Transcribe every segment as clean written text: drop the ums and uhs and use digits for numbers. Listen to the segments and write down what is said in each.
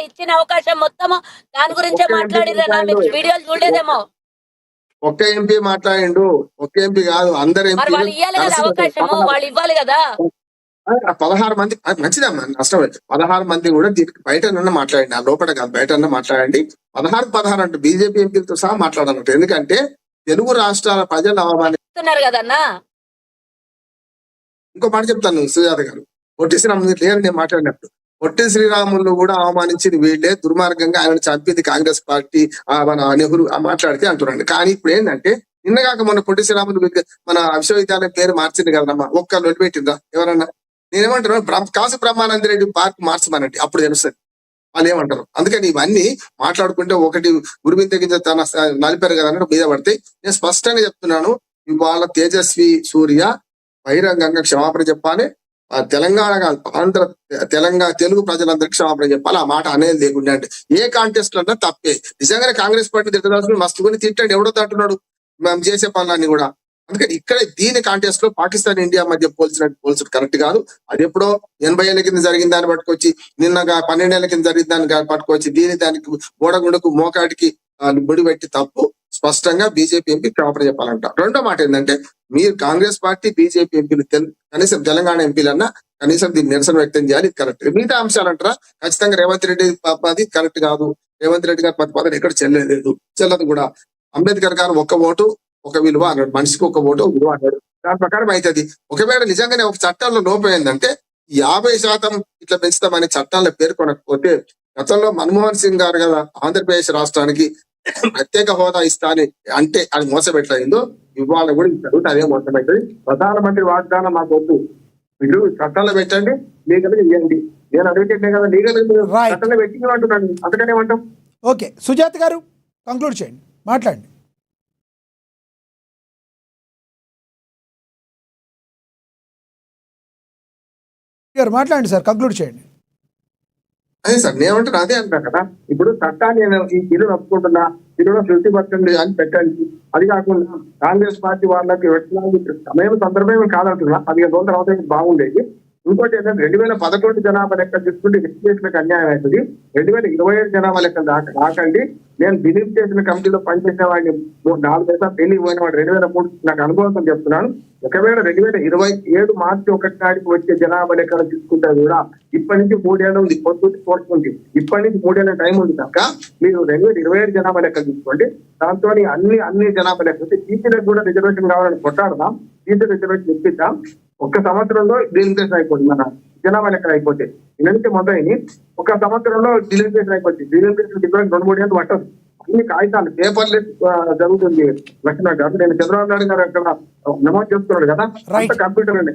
ఇచ్చిన అవకాశం మొత్తము దాని గురించే ఒక్క ఎంపీ మాట్లాడిరన్నా, మాట్లాడిండు. మీరు వీడియోలు చూడలేదేమో. ఒక్క ఎంపీ మాట్లాడిండు. ఒక్క ఎంపీ కాదు, అందరు మరి ఎంపీలు వాళ్ళు ఇవ్వాలి కదా కలిసి అవకాశము, వాళ్ళు ఇవ్వాలి కదా. 16 మంది మంచిదమ్మా, నష్టం లేదు. 16 మంది కూడా దీనికి బయట మాట్లాడండి, ఆ లోపల కాదు, బయట మాట్లాడండి. 16 అంటే బీజేపీ ఎంపీలతో సహా మాట్లాడాలంట. ఎందుకంటే తెలుగు రాష్ట్రాల ప్రజలు చెప్తున్నారు కదన్నా. ఇంకో మాట చెప్తాను సుజాత గారు, పొట్టి శ్రీరాములు లేరు నేను మాట్లాడినప్పుడు. పొట్టి శ్రీరాములు కూడా అవమానించింది వీళ్ళే, దుర్మార్గంగా ఆయన చంపింది కాంగ్రెస్ పార్టీ, మన నెహ్రూ మాట్లాడితే అంటున్నాడు. కానీ ఇప్పుడు ఏంటంటే నిన్నగాక మొన్న పొట్టి శ్రీరాములు మన విశ్వవిద్యాలయం పేరు మార్చింది కదమ్మా, ఒక్క లొడ్డు పెట్టిందా ఎవరన్నా? నేనేమంటున్నాను, కాసు బ్రహ్మానంద రెడ్డి పార్క్ మార్చమనండి, అప్పుడు తెలుస్తుంది వాళ్ళు ఏమంటారు. అందుకని ఇవన్నీ మాట్లాడుకుంటే ఒకటి గురువింద గింజ తన నలిపారు కదా అన్నట్టు మీద పడితే నేను స్పష్టంగా చెప్తున్నాను, ఇవాళ తేజస్వి సూర్య బహిరంగంగా క్షమాపణ చెప్పాలి. తెలంగాణ ఆంధ్ర తెలంగాణ తెలుగు ప్రజలందరికీ క్షమాపణ చెప్పాలి. ఆ మాట అనేది లేకుండా అంటే ఏ కాంటెస్ట్ లో తప్పే. నిజంగానే కాంగ్రెస్ పార్టీ తిట్టదాల్సిన మస్తు కొని తిట్టాడు, ఎవడో అంటున్నాడు మేము చేసే పనులన్నీ కూడా. అందుకని ఇక్కడ దీని కాంటెస్ట్ లో పాకిస్తాన్ ఇండియా మధ్య పోల్చడం కరెక్ట్ కాదు. అది ఎప్పుడో 80 ఏళ్ల కింద జరిగిన దాన్ని పట్టుకొచ్చి, నిన్నగా 12 ఏళ్ల కింద జరిగిన దాన్ని పట్టుకొచ్చి దానికి గోడగుండకు మోకాటికి బొడి పెట్టి తప్పు. స్పష్టంగా బీజేపీ ఎంపీ క్షమాపణ చెప్పాలంట. రెండో మాట ఏంటంటే, మీరు కాంగ్రెస్ పార్టీ బీజేపీ ఎంపీలు కనీసం తెలంగాణ ఎంపీలన్నా కనీసం దీన్ని నిరసన వ్యక్తం చేయాలి, కరెక్ట్. మిగతా అంశాలంటారా ఖచ్చితంగా రేవంత్ రెడ్డి అది కరెక్ట్ కాదు. రేవంత్ రెడ్డి గారి ప్రతిపాదన ఎక్కడ చెల్లదు కూడా. అంబేద్కర్ గారు ఒక్క ఓటు ఒక విలువ అన్నాడు, మనిషికి ఒక ఓటు ఒక విలువ అన్నాడు. దాని ప్రకారం అవుతుంది. ఒకవేళ నిజంగానే ఒక చట్టంలో లోపం ఏంటంటే 50% ఇట్లా పెంచుతామనే చట్టాల్లో పేర్కొనకపోతే, గతంలో మన్మోహన్ సింగ్ గారు కదా ఆంధ్రప్రదేశ్ రాష్ట్రానికి ప్రత్యేక హోదా ఇస్తాని అంటే అది మోసపెట్టయిందో, ఇవాళ కూడా ఇస్తారు, అదే మోసపెట్టది. ప్రధానమంత్రి వాగ్దానం మాకు వద్దు, మీరు చట్టాల్లో పెట్టండి, లీగల్ ఇవ్వండి. నేను అడిగితే కదా లీగల్ చట్టంలో పెట్టింది అంటున్నాను, అందుకనే ఏమంటాం. ఓకే, సుజాత గారు కంక్లూడ్ చేయండి, మాట్లాడండి. గారు మాట్లాడండి సార్, కంక్లూడ్ చేయండి. అదే సార్ నేనేమంటున్నా, అదే అంటున్నా కదా. ఇప్పుడు చట్టాన్ని నేను ఈ బిల్లును ఒప్పుకుంటున్నా, బిల్లులో 50% అని పెట్టండి. అది కాకుండా కాంగ్రెస్ పార్టీ వాళ్ళకి సమయం సందర్భం కాదంటున్నా, 15 రోజుల తర్వాత బాగుండేది. ఇంకోటి ఏంటంటే 2011 జనాభా లెక్క తీసుకుంటే రిజిస్ట్రేషన్కి అన్యాయం అవుతుంది. 2027 జనాభా లెక్క రాకండి. నేను బిలీవ్ చేసిన కమిటీలో పనిచేసిన వాడిని 4 దేశాలు పెళ్లికి పోయిన వాడు 2003 నాకు అనుభవంతో చెప్తున్నాను. ఒకవేళ 2027 మార్చి 1 నాటికి వచ్చే జనాభా లెక్కలు తీసుకుంటే కూడా ఇప్పటి నుంచి 3 ఏళ్ళు ఉంది, కోరుతుంది. ఇప్పటి నుంచి 3 ఏళ్ళ టైం ఉంది కనుక మీరు 2027 జనాభా లెక్కలు తీసుకోండి. దాంతో అన్ని జనాభా లెక్కలు టీచర్లకు కూడా రిజర్వేషన్ కావాలని కొట్టాడదాం, టీచర్ రిజర్వేషన్ ఇప్పిద్దాం. 1 సంవత్సరంలో డిలిమిటేషన్ అయిపోతుంది, మన జనాభా లెక్కలు అయిపోతే. ఇలాంటి మొదలైన 1 సంవత్సరంలో డిలిమిటేషన్ అయిపోతుంది. డిలిమిటేషన్ ఇవ్వడానికి 2-3 ఏళ్ళు పట్టదు. అన్ని కాగితాలు పేపర్లెస్ జరుగుతుంది. లక్ష్మణ గారు, నేను చంద్రబాబు నాయుడు గారు అక్కడ నమోదు చేస్తున్నాడు కదా, అంత కంప్యూటర్ అండి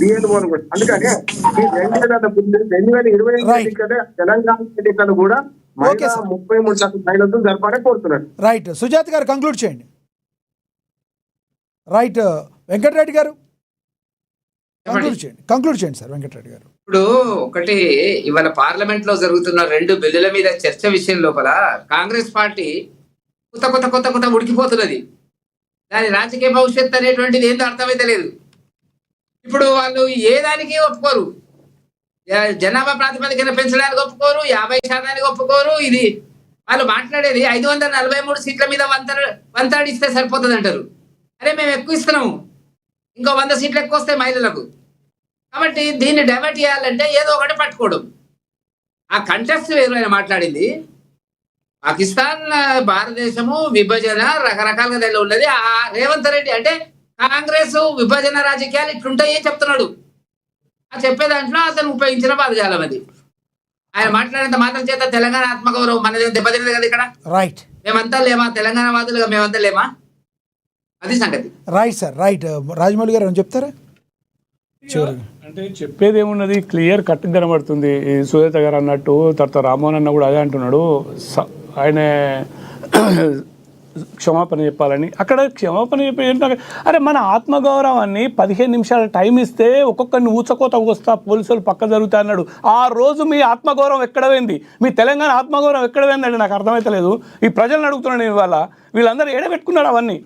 బిఎన్ఓ. అందుకని ఈ 2025 తెలంగాణ ఎన్నికలు కూడా 33% మహిళలతో జరపాలని కోరుతున్నాడు. రైట్, సుజాత గారు కంక్లూడ్ చేయండి. రైట్, వెంకటరెడ్డి గారు కంక్లూడ్ చేయండి సార్. వెంకటరెడ్డి గారు, ఇప్పుడు ఒకటి, ఇవాళ పార్లమెంట్ లో జరుగుతున్న 2 బిల్లుల మీద చర్చ విషయం లోపల కాంగ్రెస్ పార్టీ కొత్త ఉడికిపోతున్నది. దాని రాజకీయ భవిష్యత్తు అనేటువంటిది ఏందో అర్థమైతే లేదు. ఇప్పుడు వాళ్ళు ఏ దానికి ఒప్పుకోరు, జనాభా ప్రాతిపదికన పెంచడానికి ఒప్పుకోరు, 50% ఒప్పుకోరు. ఇది వాళ్ళు మాట్లాడేది 543 సీట్ల మీద వంతాడిస్తే సరిపోతుంది అంటారు. అరే మేము ఎక్కువ ఇస్తున్నాము, ఇంకో 100 సీట్లు ఎక్కువ వస్తాయి మహిళలకు. కాబట్టి దీన్ని డైవర్ట్ చేయాలంటే ఏదో ఒకటి పట్టుకోవడం. ఆ కంటెక్స్ట్ వేరు ఆయన మాట్లాడింది. పాకిస్తాన్ భారతదేశము విభజన రకరకాలుగా తెలియ ఉన్నది. ఆ రేవంత్ రెడ్డి అంటే కాంగ్రెస్ విభజన రాజకీయాలు ఇట్లుంటాయి చెప్తున్నాడు. ఆ చెప్పే దాంట్లో అతను ఉపయోగించిన పదజాలం అది. ఆయన మాట్లాడేంత మాత్రం చేత తెలంగాణ ఆత్మగౌరవం మనది దెబ్బతిన్నది కదా ఇక్కడ. రైట్, మేమంతా లేమా తెలంగాణ వాదులుగా, మేమంతా లేమా? అది సంగతి. Right sir, right. రాజమౌళి గారు ఏమని చెప్తారా? అంటే చెప్పేది ఏమున్నది, క్లియర్ కట్ కనబడుతుంది. సుజాత గారు అన్నట్టు, తర్వాత రామ్మోహన్ అన్న కూడా అదే అంటున్నాడు, ఆయన క్షమాపణ చెప్పాలని. అక్కడ క్షమాపణ చెప్పి ఏంటంటే, అరే మన ఆత్మగౌరవాన్ని 15 నిమిషాల టైం ఇస్తే ఒక్కొక్కరిని ఊచకోత వస్తా పోలీసులు పక్క జరుగుతా అన్నాడు. ఆ రోజు మీ ఆత్మగౌరవం ఎక్కడ పోయింది? మీ తెలంగాణ ఆత్మగౌరవం ఎక్కడ పోయిందండి? నాకు అర్థమైతలేదు. ఈ ప్రజలను అడుగుతున్నాను నేను ఇవాళ, వీళ్ళందరూ ఏడబెట్టుకున్నారు అవన్నీ.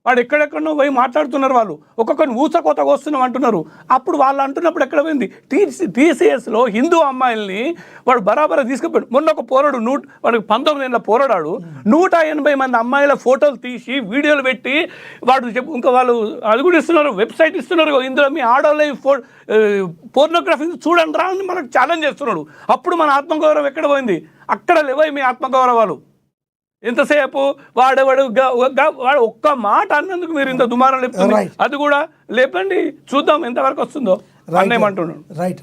వాడు ఎక్కడెక్కడో పోయి మాట్లాడుతున్నారు, వాళ్ళు ఒక్కొక్కరిని ఊచకోతగా వస్తున్నాం అంటున్నారు. అప్పుడు వాళ్ళు అంటున్నప్పుడు ఎక్కడ పోయింది? టీసీఎస్లో హిందూ అమ్మాయిల్ని వాడు బరాబర తీసుకుపోయాడు. మొన్న ఒక పోరాడు వాడికి 19 ఏళ్ళ పోరాడాడు 180 మంది అమ్మాయిల ఫోటోలు తీసి వీడియోలు పెట్టి వాడు ఇంకా వాళ్ళు అది కూడా ఇస్తున్నారు, వెబ్సైట్ ఇస్తున్నారు, ఇందులో మీ ఆడవాళ్ళ పోర్నోగ్రఫీ చూడండి రా అని మనకు ఛాలెంజ్ చేస్తున్నాడు. అప్పుడు మన ఆత్మగౌరవం ఎక్కడ పోయింది? అక్కడ లేవై మీ ఆత్మగౌరవాలు. ఎంతసేపు వాడు ఒక్క మాట అన్నందుకు మీరు ఇంత దుమారం లేపుతుంది. అది కూడా లేపండి, చూద్దాం ఎంతవరకు వస్తుందో అన్నేమంటున్నాడు. రైట్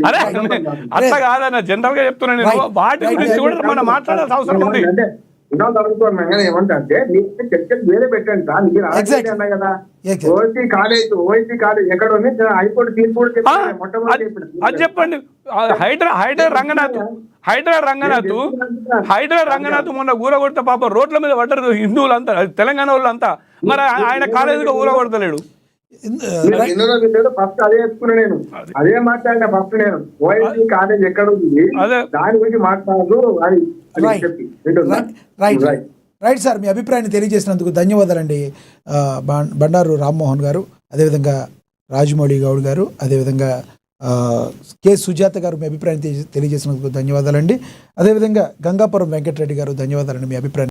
అరే అట్లా కాదన్న, జనరల్ గా చెప్తున్నాను నేను. వాటి గురించి కూడా మనం మాట్లాడాల్సిన అవసరం ఉంది. ఏమంటే చర్చలు వేరే పెట్టండి సార్, మీరు అన్నా కదా ఓసీ కాలేజ్ ఎక్కడ ఉంది హైకోర్టు తీర్పు కూడా చెప్పండి, మొట్టమొదటి అది చెప్పండి. హైడ్రా రంగనాథ్ మొన్న ఊరగొడితే పాప రోడ్ల మీద పడ్డారు హిందువులంతా, తెలంగాణ వాళ్ళంతా. మరి ఆయన కాలేజీగా ఊరగొడతలేడు. ఫస్ట్ అదే చెప్పుకున్నా నేను, అదే మాట్లాడినా ఫస్ట్ నేను. ఓఎస్సీ కాలేజ్ ఎక్కడ ఉంది దాని గురించి మాట్లాడదు అని రైట్ సార్, మీ అభిప్రాయాన్ని తెలియజేసినందుకు ధన్యవాదాలండి. బండారు రామ్మోహన్ గారు, అదేవిధంగా రాజమౌళి గౌడ్ గారు, అదేవిధంగా కె సుజాత గారు మీ అభిప్రాయాన్ని తెలియజేసినందుకు ధన్యవాదాలండి. అదేవిధంగా గంగాపురం వెంకటరెడ్డి గారు ధన్యవాదాలండి మీ అభిప్రాయం.